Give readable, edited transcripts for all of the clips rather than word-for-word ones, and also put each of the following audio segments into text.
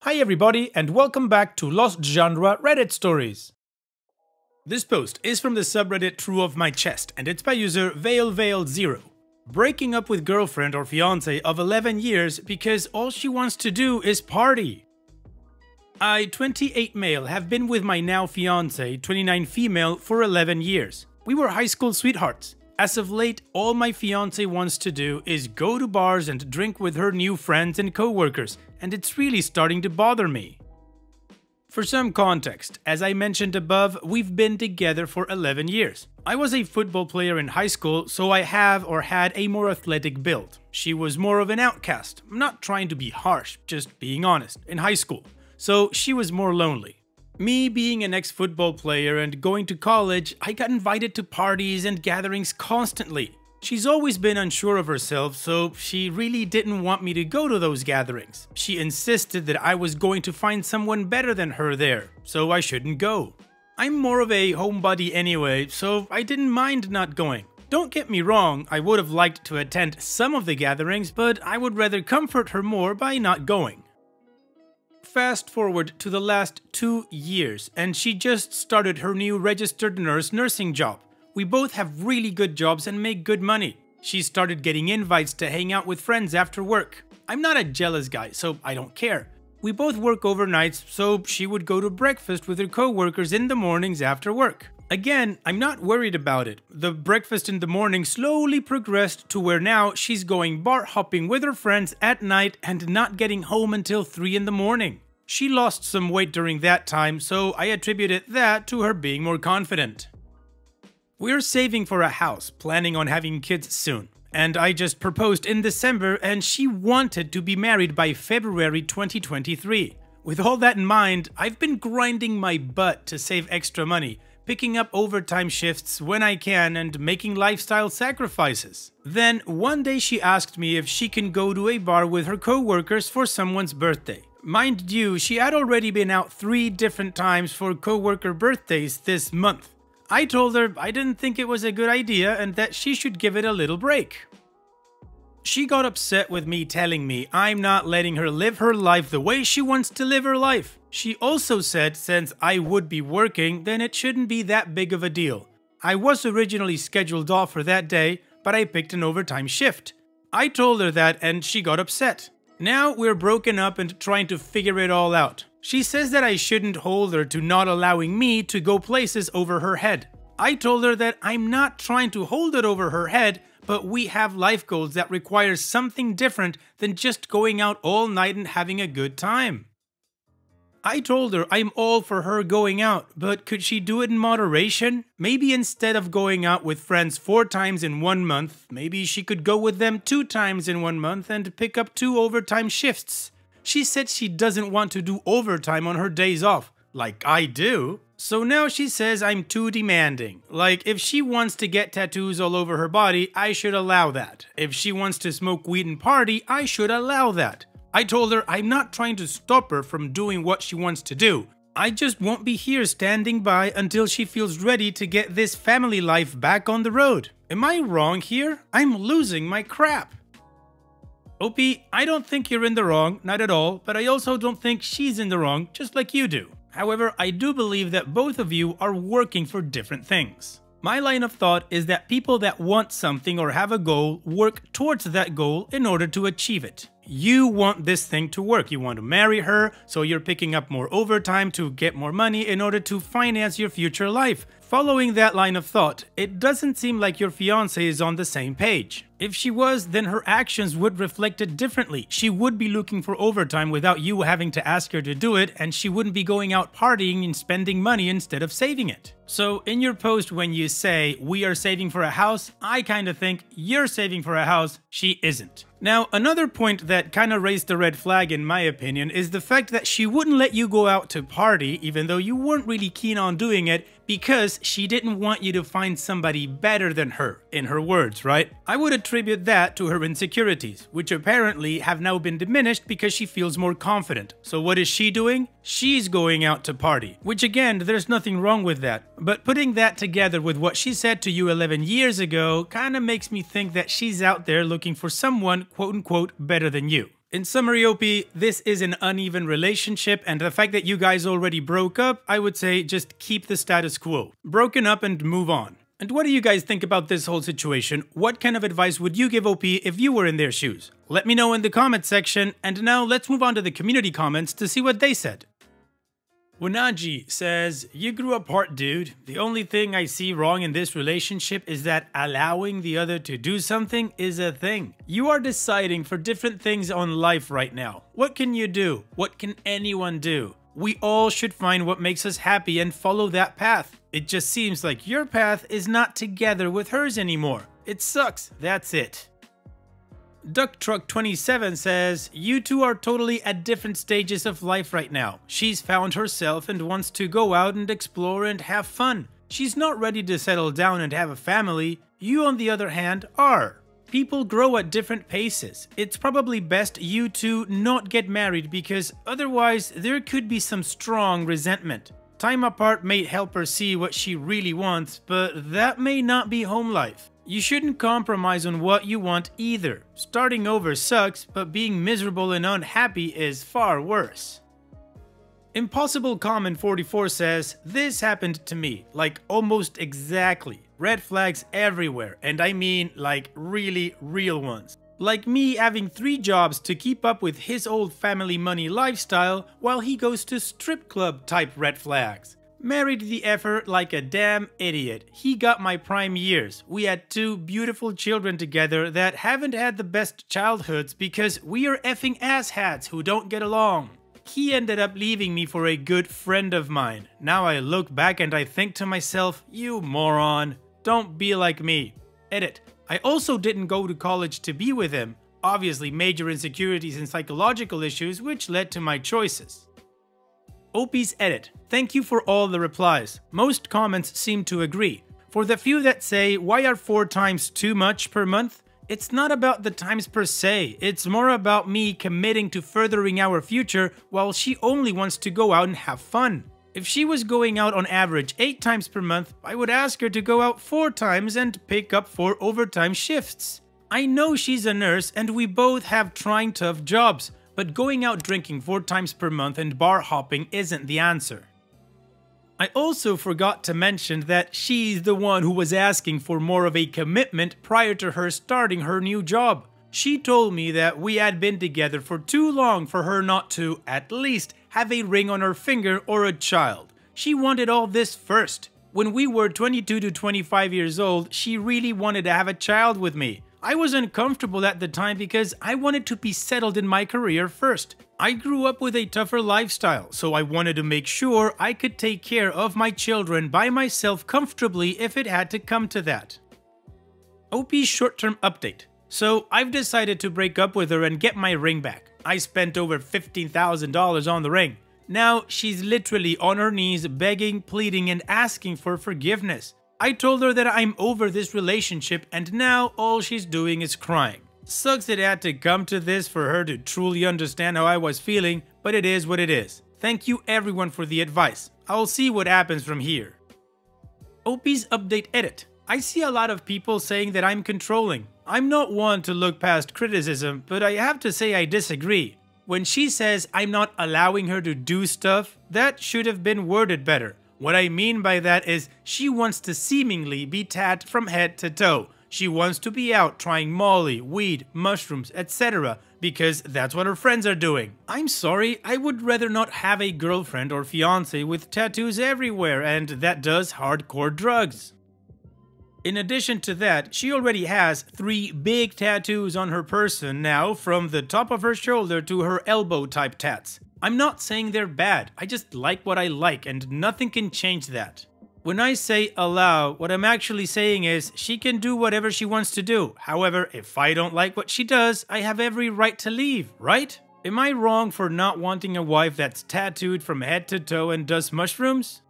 Hi everybody and welcome back to Lost Genre Reddit Stories. This post is from the subreddit True of My Chest and it's by user VeilVeil0. Breaking up with girlfriend or fiance of 11 years because all she wants to do is party. I, 28 male, have been with my now fiance, 29 female, for 11 years. We were high school sweethearts. As of late, all my fiance wants to do is go to bars and drink with her new friends and co-workers, and it's really starting to bother me. For some context, as I mentioned above, we've been together for 11 years. I was a football player in high school, so I have or had a more athletic build. She was more of an outcast. I'm not trying to be harsh, just being honest, in high school. So she was more lonely. Me being an ex-football player and going to college, I got invited to parties and gatherings constantly. She's always been unsure of herself, so she really didn't want me to go to those gatherings. She insisted that I was going to find someone better than her there, so I shouldn't go. I'm more of a homebody anyway, so I didn't mind not going. Don't get me wrong, I would have liked to attend some of the gatherings, but I would rather comfort her more by not going. Fast forward to the last 2 years, and she just started her new registered nurse nursing job. We both have really good jobs and make good money. She started getting invites to hang out with friends after work. I'm not a jealous guy, so I don't care. We both work overnights, so she would go to breakfast with her co-workers in the mornings after work. Again, I'm not worried about it. The breakfast in the morning slowly progressed to where now she's going bar hopping with her friends at night and not getting home until 3 in the morning. She lost some weight during that time, so I attributed that to her being more confident. We're saving for a house, planning on having kids soon. And I just proposed in December and she wanted to be married by February 2023. With all that in mind, I've been grinding my butt to save extra money, picking up overtime shifts when I can and making lifestyle sacrifices. Then one day she asked me if she can go to a bar with her co-workers for someone's birthday. Mind you, she had already been out 3 different times for co-worker birthdays this month. I told her I didn't think it was a good idea and that she should give it a little break. She got upset with me telling me I'm not letting her live her life the way she wants to live her life. She also said since I would be working, then it shouldn't be that big of a deal. I was originally scheduled off for that day, but I picked an overtime shift. I told her that and she got upset. Now we're broken up and trying to figure it all out. She says that I shouldn't hold her to not allowing me to go places over her head. I told her that I'm not trying to hold it over her head, but we have life goals that require something different than just going out all night and having a good time. I told her I'm all for her going out, but could she do it in moderation? Maybe instead of going out with friends 4 times in 1 month, maybe she could go with them 2 times in 1 month and pick up 2 overtime shifts. She said she doesn't want to do overtime on her days off, like I do. So now she says I'm too demanding. Like if she wants to get tattoos all over her body, I should allow that. If she wants to smoke weed and party, I should allow that. I told her I'm not trying to stop her from doing what she wants to do. I just won't be here standing by until she feels ready to get this family life back on the road. Am I wrong here? I'm losing my crap. OP, I don't think you're in the wrong, not at all, but I also don't think she's in the wrong, just like you do. However, I do believe that both of you are working for different things. My line of thought is that people that want something or have a goal work towards that goal in order to achieve it. You want this thing to work. You want to marry her, so you're picking up more overtime to get more money in order to finance your future life. Following that line of thought, it doesn't seem like your fiancé is on the same page. If she was, then her actions would reflect it differently. She would be looking for overtime without you having to ask her to do it, and she wouldn't be going out partying and spending money instead of saving it. So in your post when you say, we are saving for a house, I kind of think you're saving for a house, she isn't. Now, another point that kind of raised the red flag in my opinion is the fact that she wouldn't let you go out to party even though you weren't really keen on doing it because she didn't want you to find somebody better than her, in her words, right? I would attribute that to her insecurities, which apparently have now been diminished because she feels more confident. So what is she doing? She's going out to party, which again, there's nothing wrong with that. But putting that together with what she said to you 11 years ago kind of makes me think that she's out there looking for someone quote-unquote better than you. In summary, OP, this is an uneven relationship, and the fact that you guys already broke up, I would say just keep the status quo. Broken up and move on. And what do you guys think about this whole situation? What kind of advice would you give OP if you were in their shoes? Let me know in the comments section, and now let's move on to the community comments to see what they said. Wanaji says, "You grew apart, dude. The only thing I see wrong in this relationship is that allowing the other to do something is a thing. You are deciding for different things on life right now. What can you do? What can anyone do? We all should find what makes us happy and follow that path. It just seems like your path is not together with hers anymore. It sucks, that's it." DuckTruck27 says, "You two are totally at different stages of life right now. She's found herself and wants to go out and explore and have fun. She's not ready to settle down and have a family. You, on the other hand, are. People grow at different paces. It's probably best you two not get married because otherwise there could be some strong resentment. Time apart may help her see what she really wants, but that may not be home life. You shouldn't compromise on what you want either. Starting over sucks, but being miserable and unhappy is far worse." Impossible Comment 44 says, "This happened to me, like almost exactly. Red flags everywhere, and I mean like really real ones. Like me having 3 jobs to keep up with his old family money lifestyle while he goes to strip club type red flags. Married the effort like a damn idiot. He got my prime years. We had 2 beautiful children together that haven't had the best childhoods because we are effing asshats who don't get along. He ended up leaving me for a good friend of mine. Now I look back and I think to myself, you moron. Don't be like me." Edit. I also didn't go to college to be with him. Obviously major insecurities and psychological issues which led to my choices. OP's edit. Thank you for all the replies. Most comments seem to agree. For the few that say, why are 4 times too much per month? It's not about the times per se, it's more about me committing to furthering our future while she only wants to go out and have fun. If she was going out on average 8 times per month, I would ask her to go out 4 times and pick up 4 overtime shifts. I know she's a nurse and we both have trying tough jobs, but going out drinking 4 times per month and bar hopping isn't the answer. I also forgot to mention that she's the one who was asking for more of a commitment prior to her starting her new job. She told me that we had been together for too long for her not to, at least, have a ring on her finger or a child. She wanted all this first. When we were 22 to 25 years old, she really wanted to have a child with me. I was uncomfortable at the time because I wanted to be settled in my career first. I grew up with a tougher lifestyle, so I wanted to make sure I could take care of my children by myself comfortably if it had to come to that. OP's short-term update. So I've decided to break up with her and get my ring back. I spent over $15,000 on the ring. Now she's literally on her knees begging, pleading, and asking for forgiveness. I told her that I'm over this relationship and now all she's doing is crying. Sucks it had to come to this for her to truly understand how I was feeling, but it is what it is. Thank you everyone for the advice. I'll see what happens from here. OP's update edit. I see a lot of people saying that I'm controlling. I'm not one to look past criticism, but I have to say I disagree. When she says I'm not allowing her to do stuff, that should have been worded better. What I mean by that is she wants to seemingly be tat from head to toe. She wants to be out trying molly, weed, mushrooms, etc. because that's what her friends are doing. I'm sorry, I would rather not have a girlfriend or fiance with tattoos everywhere and that does hardcore drugs. In addition to that, she already has 3 big tattoos on her person now, from the top of her shoulder to her elbow type tats. I'm not saying they're bad, I just like what I like and nothing can change that. When I say allow, what I'm actually saying is she can do whatever she wants to do. However, if I don't like what she does, I have every right to leave, right? Am I wrong for not wanting a wife that's tattooed from head to toe and does mushrooms?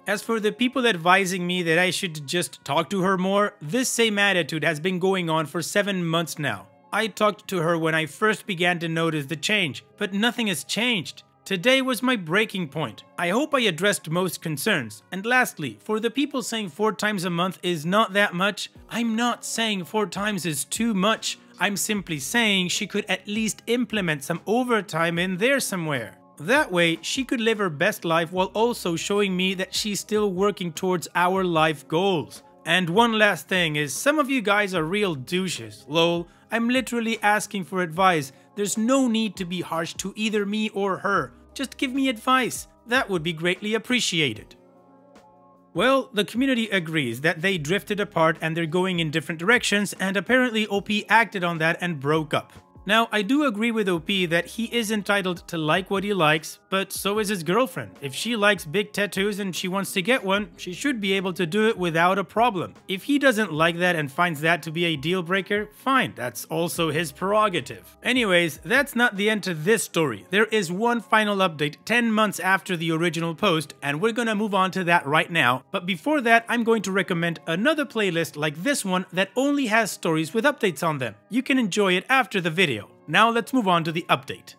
As for the people advising me that I should just talk to her more, this same attitude has been going on for 7 months now. I talked to her when I first began to notice the change, but nothing has changed. Today was my breaking point. I hope I addressed most concerns. And lastly, for the people saying 4 times a month is not that much, I'm not saying 4 times is too much. I'm simply saying she could at least implement some overtime in there somewhere. That way, she could live her best life while also showing me that she's still working towards our life goals. And one last thing is, some of you guys are real douches. Lol, I'm literally asking for advice. There's no need to be harsh to either me or her. Just give me advice. That would be greatly appreciated. Well, the community agrees that they drifted apart and they're going in different directions, and apparently OP acted on that and broke up. Now, I do agree with OP that he is entitled to like what he likes, but so is his girlfriend. If she likes big tattoos and she wants to get one, she should be able to do it without a problem. If he doesn't like that and finds that to be a deal breaker, fine, that's also his prerogative. Anyways, that's not the end to this story. There is one final update 10 months after the original post, and we're gonna move on to that right now. But before that, I'm going to recommend another playlist like this one that only has stories with updates on them. You can enjoy it after the video. Now let's move on to the update.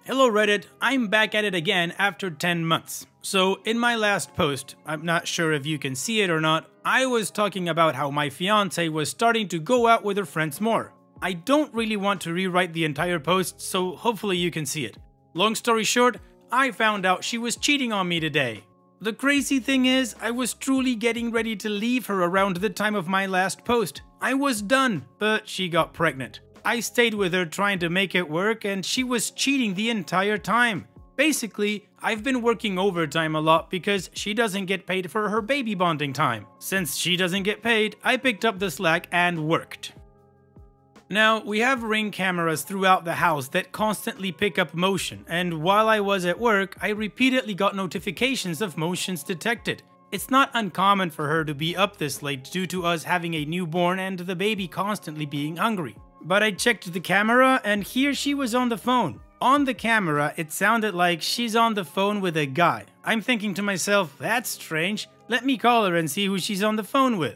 Hello Reddit, I'm back at it again after 10 months. So in my last post, I'm not sure if you can see it or not, I was talking about how my fiance was starting to go out with her friends more. I don't really want to rewrite the entire post, so hopefully you can see it. Long story short, I found out she was cheating on me today. The crazy thing is, I was truly getting ready to leave her around the time of my last post. I was done, but she got pregnant. I stayed with her trying to make it work, and she was cheating the entire time. Basically, I've been working overtime a lot because she doesn't get paid for her baby bonding time. Since she doesn't get paid, I picked up the slack and worked. Now, we have Ring cameras throughout the house that constantly pick up motion, and while I was at work, I repeatedly got notifications of motions detected. It's not uncommon for her to be up this late due to us having a newborn and the baby constantly being hungry. But I checked the camera and here she was on the phone. On the camera, it sounded like she's on the phone with a guy. I'm thinking to myself, that's strange. Let me call her and see who she's on the phone with.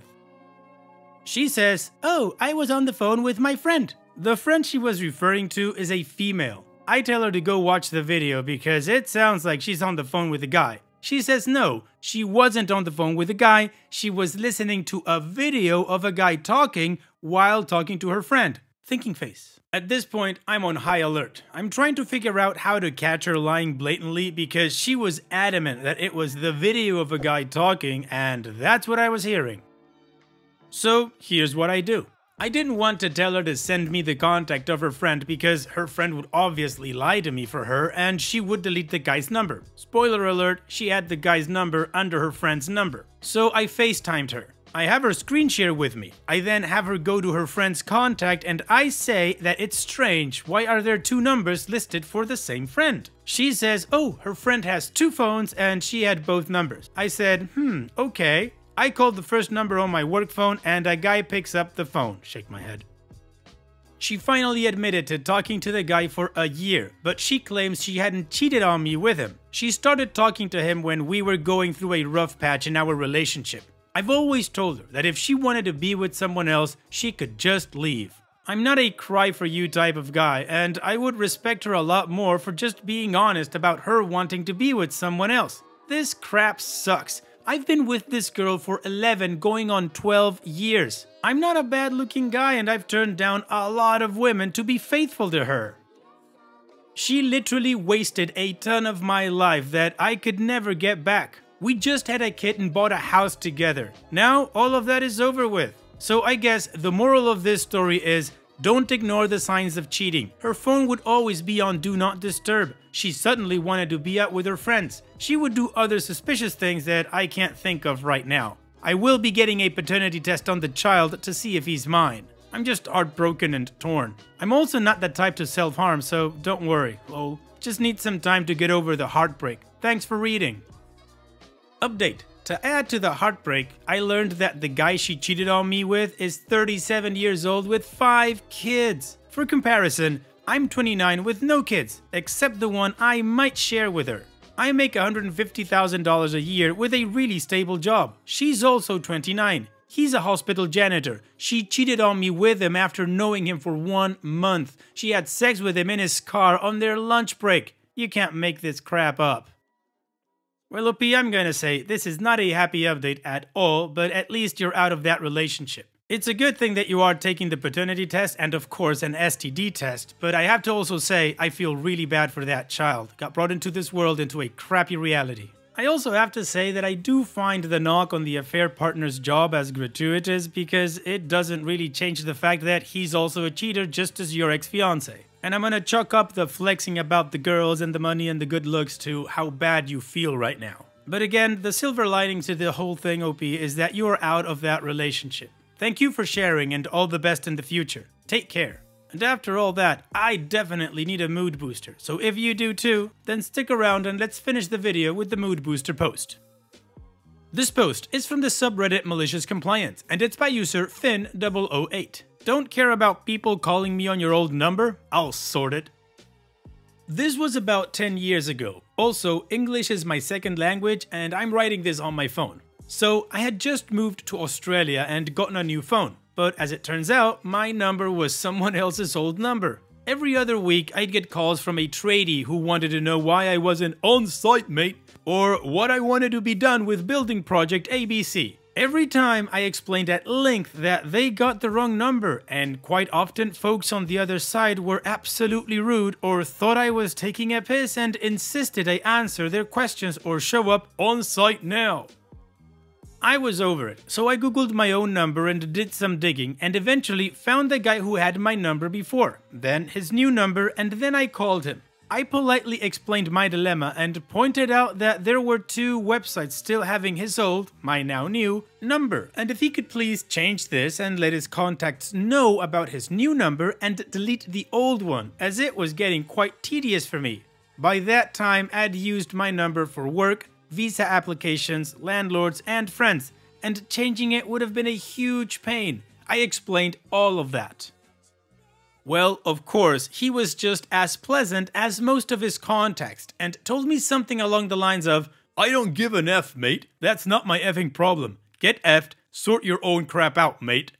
She says, "Oh, I was on the phone with my friend." The friend she was referring to is a female. I tell her to go watch the video because it sounds like she's on the phone with a guy. She says no, she wasn't on the phone with a guy. She was listening to a video of a guy talking while talking to her friend. Thinking face. At this point, I'm on high alert. I'm trying to figure out how to catch her lying blatantly because she was adamant that it was the video of a guy talking, and that's what I was hearing. So here's what I do. I didn't want to tell her to send me the contact of her friend because her friend would obviously lie to me for her and she would delete the guy's number. Spoiler alert, she had the guy's number under her friend's number. So I FaceTimed her. I have her screen share with me. I then have her go to her friend's contact and I say that it's strange. Why are there two numbers listed for the same friend? She says, oh, her friend has two phones and she had both numbers. I said, okay. I called the first number on my work phone and a guy picks up the phone. Shake my head. She finally admitted to talking to the guy for a year, but she claims she hadn't cheated on me with him. She started talking to him when we were going through a rough patch in our relationship. I've always told her that if she wanted to be with someone else, she could just leave. I'm not a cry for you type of guy, and I would respect her a lot more for just being honest about her wanting to be with someone else. This crap sucks. I've been with this girl for 11 going on 12 years. I'm not a bad looking guy and I've turned down a lot of women to be faithful to her. She literally wasted a ton of my life that I could never get back. We just had a kid and bought a house together. Now all of that is over with. So I guess the moral of this story is don't ignore the signs of cheating. Her phone would always be on Do Not Disturb. She suddenly wanted to be out with her friends. She would do other suspicious things that I can't think of right now. I will be getting a paternity test on the child to see if he's mine. I'm just heartbroken and torn. I'm also not the type to self-harm, so don't worry. Lol. Just need some time to get over the heartbreak. Thanks for reading. Update. To add to the heartbreak, I learned that the guy she cheated on me with is 37 years old with 5 kids. For comparison, I'm 29 with no kids, except the one I might share with her. I make $150,000 a year with a really stable job. She's also 29. He's a hospital janitor. She cheated on me with him after knowing him for 1 month. She had sex with him in his car on their lunch break. You can't make this crap up. Well, OP, I'm gonna say, this is not a happy update at all, but at least you're out of that relationship. It's a good thing that you are taking the paternity test and of course an STD test, but I have to also say I feel really bad for that child. Got brought into this world into a crappy reality. I also have to say that I do find the knock on the affair partner's job as gratuitous because it doesn't really change the fact that he's also a cheater just as your ex-fiancé. And I'm gonna chalk up the flexing about the girls and the money and the good looks to how bad you feel right now. But again, the silver lining to the whole thing, OP, is that you are out of that relationship. Thank you for sharing and all the best in the future. Take care. And after all that, I definitely need a mood booster, so if you do too, then stick around and let's finish the video with the mood booster post. This post is from the subreddit Malicious Compliance, and it's by user Finn008. Don't care about people calling me on your old number? I'll sort it. This was about 10 years ago. Also, English is my second language and I'm writing this on my phone. So I had just moved to Australia and gotten a new phone, but as it turns out, my number was someone else's old number. Every other week, I'd get calls from a tradie who wanted to know why I wasn't on site, mate, or what I wanted to be done with building project ABC. Every time I explained at length that they got the wrong number, and quite often folks on the other side were absolutely rude or thought I was taking a piss and insisted I answer their questions or show up on site now. I was over it, so I googled my own number and did some digging and eventually found the guy who had my number before, then his new number, and then I called him. I politely explained my dilemma and pointed out that there were 2 websites still having his old, my now new, number, and if he could please change this and let his contacts know about his new number and delete the old one, as it was getting quite tedious for me. By that time, I'd used my number for work, visa applications, landlords, and friends, and changing it would have been a huge pain. I explained all of that. Well, of course, he was just as pleasant as most of his contacts, and told me something along the lines of, "I don't give an F, mate. That's not my effing problem. Get effed, sort your own crap out, mate."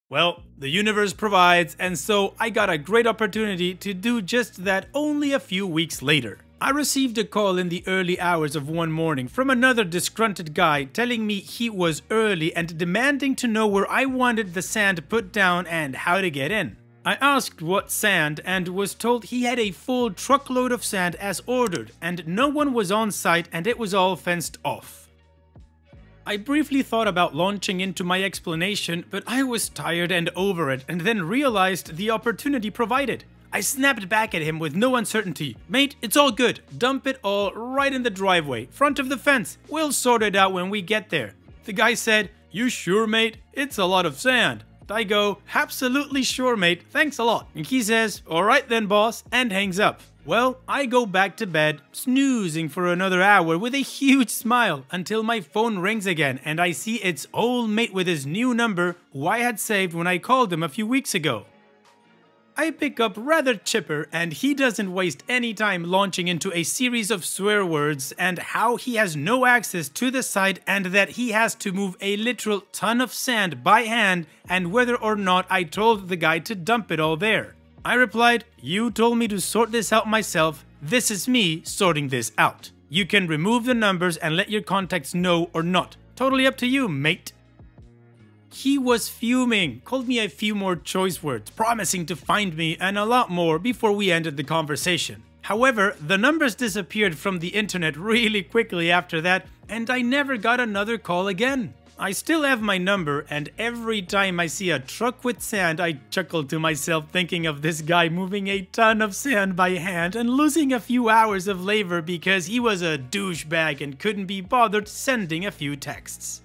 Well, the universe provides, and so I got a great opportunity to do just that only a few weeks later. I received a call in the early hours of one morning from another disgruntled guy telling me he was early and demanding to know where I wanted the sand put down and how to get in. I asked what sand and was told he had a full truckload of sand as ordered and no one was on site and it was all fenced off. I briefly thought about launching into my explanation, but I was tired and over it and then realized the opportunity provided. I snapped back at him with no uncertainty. "Mate, it's all good. Dump it all right in the driveway, front of the fence. We'll sort it out when we get there." The guy said, "You sure, mate? It's a lot of sand." I go, "Absolutely sure, mate. Thanks a lot." And he says, "All right then, boss," and hangs up. Well, I go back to bed, snoozing for another hour with a huge smile until my phone rings again and I see it's old mate with his new number who I had saved when I called him a few weeks ago. I pick up rather chipper and he doesn't waste any time launching into a series of swear words and how he has no access to the site and that he has to move a literal ton of sand by hand and whether or not I told the guy to dump it all there. I replied, "You told me to sort this out myself. This is me sorting this out. You can remove the numbers and let your contacts know or not. Totally up to you, mate." He was fuming, called me a few more choice words, promising to find me and a lot more before we ended the conversation. However, the numbers disappeared from the internet really quickly after that, and I never got another call again. I still have my number, and every time I see a truck with sand, I chuckle to myself thinking of this guy moving a ton of sand by hand and losing a few hours of labor because he was a douchebag and couldn't be bothered sending a few texts.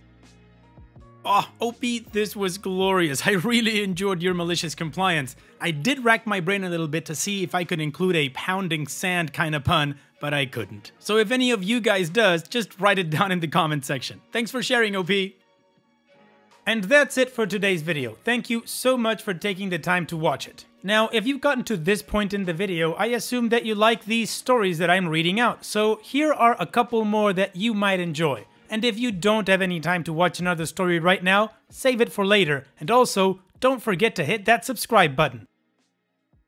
Oh, OP, this was glorious. I really enjoyed your malicious compliance. I did rack my brain a little bit to see if I could include a pounding sand kind of pun, but I couldn't. So if any of you guys does, just write it down in the comment section. Thanks for sharing, OP. And that's it for today's video. Thank you so much for taking the time to watch it. Now, if you've gotten to this point in the video, I assume that you like these stories that I'm reading out. So here are a couple more that you might enjoy. And if you don't have any time to watch another story right now, save it for later. And also, don't forget to hit that subscribe button.